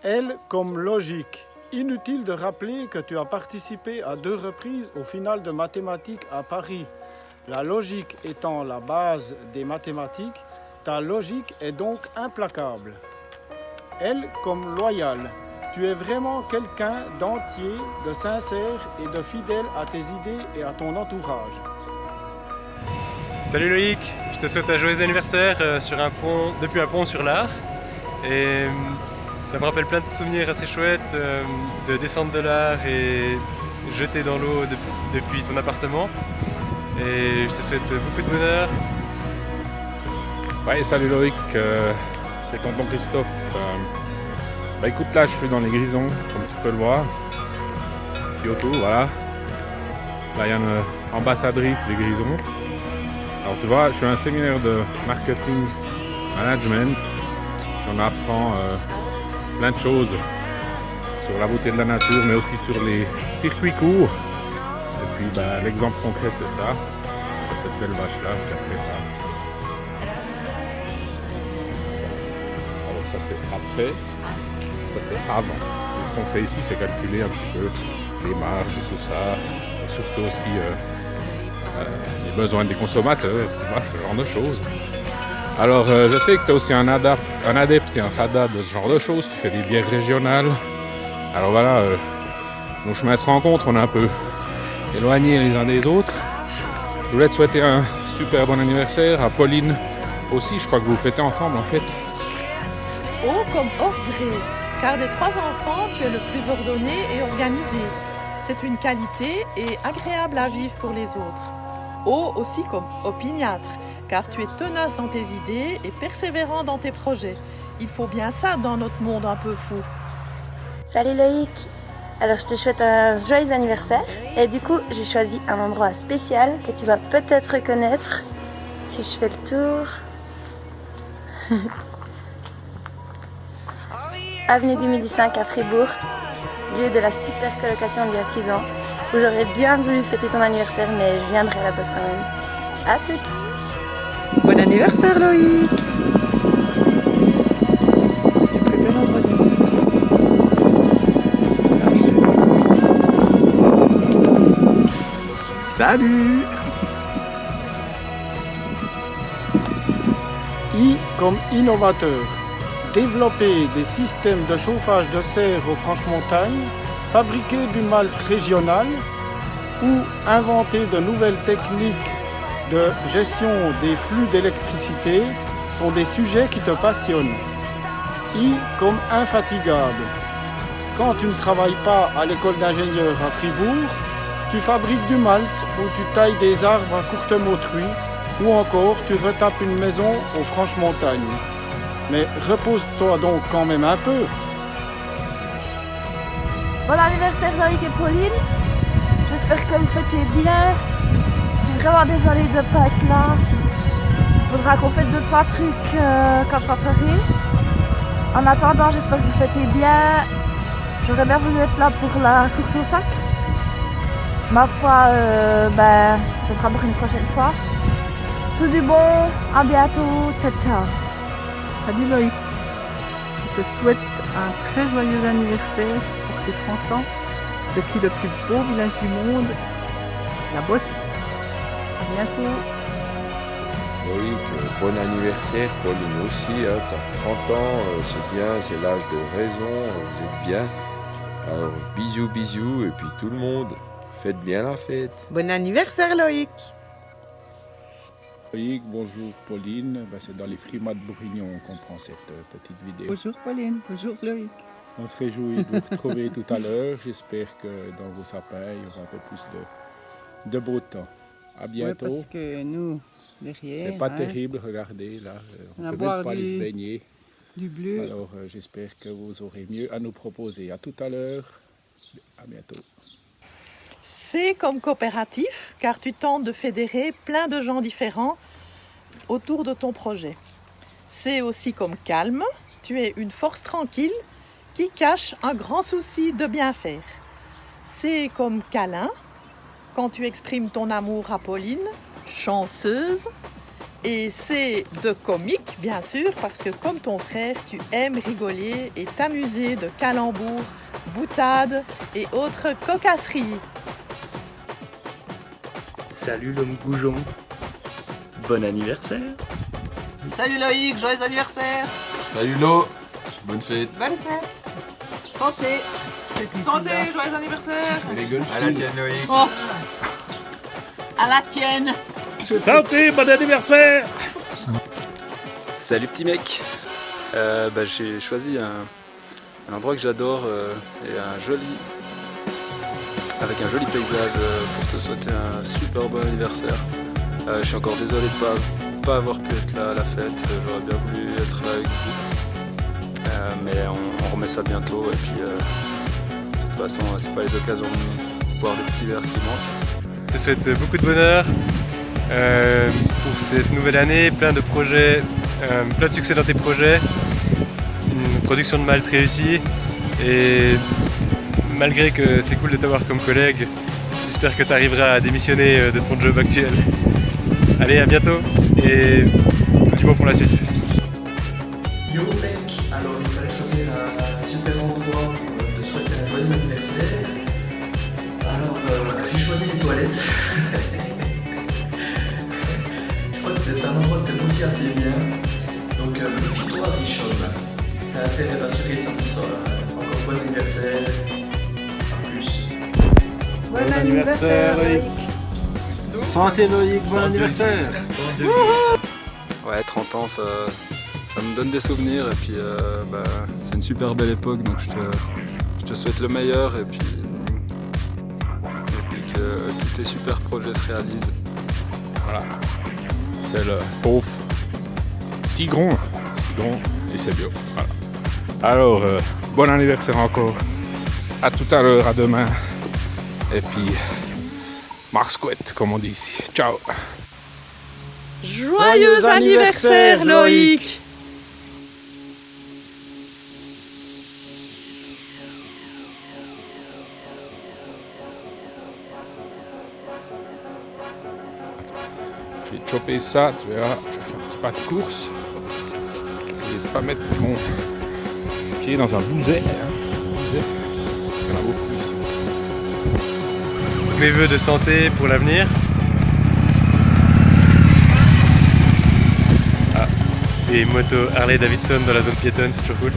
L comme logique. Inutile de rappeler que tu as participé à 2 reprises au final de mathématiques à Paris. La logique étant la base des mathématiques, ta logique est donc implacable. L comme loyal. Tu es vraiment quelqu'un d'entier, de sincère et de fidèle à tes idées et à ton entourage. Salut Loïc, je te souhaite un joyeux anniversaire depuis un pont sur l'Ar. Et ça me rappelle plein de souvenirs assez chouettes de descendre de l'Ar et jeter dans l'eau depuis ton appartement. Et je te souhaite beaucoup de bonheur. Ouais, salut Loïc, c'est tonton Christophe. Bah écoute, là je suis dans les Grisons, comme tu peux le voir. Ici autour, voilà. Là il y a une ambassadrice des Grisons. Alors tu vois, je suis à un séminaire de marketing management. On apprend plein de choses sur la beauté de la nature, mais aussi sur les circuits courts. Et puis bah, l'exemple concret c'est ça. C'est cette belle vache là qui a préparé. Ça. Alors ça c'est après, ça c'est avant. Et ce qu'on fait ici c'est calculer un petit peu les marges et tout ça. Et surtout aussi les besoins des consommateurs, tu vois, ce genre de choses. Alors je sais que tu es aussi un adepte et un fada de ce genre de choses, tu fais des bières régionales. Alors voilà, nos chemins se rencontrent, on est un peu éloignés les uns des autres. Je voulais te souhaiter un super bon anniversaire, à Pauline aussi, je crois que vous fêtez ensemble en fait. O comme ordré, car des 3 enfants, tu es le plus ordonné et organisé. C'est une qualité et agréable à vivre pour les autres. O aussi comme opiniâtre, car tu es tenace dans tes idées et persévérant dans tes projets. Il faut bien ça dans notre monde un peu fou. Salut Loïc, alors je te souhaite un joyeux anniversaire et du coup j'ai choisi un endroit spécial que tu vas peut-être reconnaître si je fais le tour. Avenue du Midi 5 à Fribourg, lieu de la super colocation d'il y a 6 ans, où j'aurais bien voulu fêter ton anniversaire mais je viendrai à la bosse quand même. À toutes. Bon anniversaire Loïc. Du plus bel endroit du monde. Salut. I comme innovateur. Développer des systèmes de chauffage de serre aux Franches-Montagnes, fabriquer du malt régional ou inventer de nouvelles techniques de gestion des flux d'électricité sont des sujets qui te passionnent. I comme infatigable. Quand tu ne travailles pas à l'école d'ingénieur à Fribourg, tu fabriques du malt ou tu tailles des arbres à Courtemontruy ou encore tu retapes une maison aux Franches-Montagnes. Mais repose-toi donc quand même un peu. Bon anniversaire Loïc et Pauline. J'espère que vous fêtez bien. Je suis vraiment désolée de ne pas être là. Faudra qu'on fasse 2-3 trucs quand je rentrerai. En attendant, j'espère que vous fêtez bien. J'aurais bien voulu être là pour la course au sac. Ma foi, ce sera pour une prochaine fois. Tout du bon, à bientôt, ciao ciao. Salut Loïc. Je te souhaite un très joyeux anniversaire pour tes 30 ans depuis le plus beau village du monde, la Bosse. À bientôt. Loïc, bon anniversaire, Pauline aussi, hein, t'as 30 ans, c'est bien, c'est l'âge de raison, vous êtes bien. Alors bisous bisous et puis tout le monde, faites bien la fête. Bon anniversaire Loïc. Loïc, bonjour Pauline, c'est dans les Frimas de Bourignon qu'on prend cette petite vidéo. Bonjour Pauline, bonjour Loïc. On se réjouit de vous retrouver tout à l'heure, j'espère que dans vos sapins il y aura un peu plus de beau temps. À bientôt. Ouais, parce que nous, derrière, c'est pas terrible, regardez là, on ne peut même pas aller se baigner. Du bleu. Alors j'espère que vous aurez mieux à nous proposer. À tout à l'heure, à bientôt. C comme coopératif, car tu tentes de fédérer plein de gens différents autour de ton projet. C aussi comme calme, tu es une force tranquille qui cache un grand souci de bien faire. C comme câlin, quand tu exprimes ton amour à Pauline, chanceuse. Et C de comique, bien sûr, parce que comme ton frère, tu aimes rigoler et t'amuser de calembours, boutades et autres cocasseries. Salut l'homme goujon, bon anniversaire. Salut Loïc, joyeux anniversaire. Salut Lo, bonne fête. Bonne fête. Santé. Santé, joyeux anniversaire. À la tienne Loïc. Oh. À la tienne. Santé, bon anniversaire. Salut petit mec. J'ai choisi un endroit que j'adore et avec un joli paysage pour te souhaiter un super bon anniversaire. Je suis encore désolé de pas avoir pu être là à la fête, j'aurais bien voulu être là avec vous. Mais on remet ça bientôt et puis de toute façon c'est pas les occasions de boire des petits verres qui manquent. Je te souhaite beaucoup de bonheur pour cette nouvelle année, plein de projets, plein de succès dans tes projets, une production de malt réussie et malgré que c'est cool de t'avoir comme collègue, j'espère que tu arriveras à démissionner de ton job actuel. Allez, à bientôt et tout du bon pour la suite. Yo mec, alors il fallait choisir un super endroit pour te souhaiter un joyeux anniversaire. Alors j'ai choisi les toilettes. Je crois que c'est un endroit que t'aimes aussi assez bien. Donc méfie-toi Richon. T'as intérêt d'assurer samedi soir. Encore bon anniversaire. A plus. Bon anniversaire Loïc. Santé Loïc, bon anniversaire. Ouais, 30 ans, ça me donne des souvenirs et puis c'est une super belle époque, donc je te souhaite le meilleur et puis que tous tes super projets se réalisent. Voilà, c'est le pauvre cigron et c'est bio. Voilà. Alors, bon anniversaire encore, à tout à l'heure, à demain et puis Marsquette comme on dit ici. Ciao. Joyeux anniversaire Loïc. Je vais choper ça, tu verras, je fais un petit pas de course. Essayer de ne pas mettre mon pied dans un bouset. Bouset. Il y en a beaucoup ici. Tous mes vœux de santé pour l'avenir. Ah, des motos Harley Davidson dans la zone piétonne, c'est toujours cool.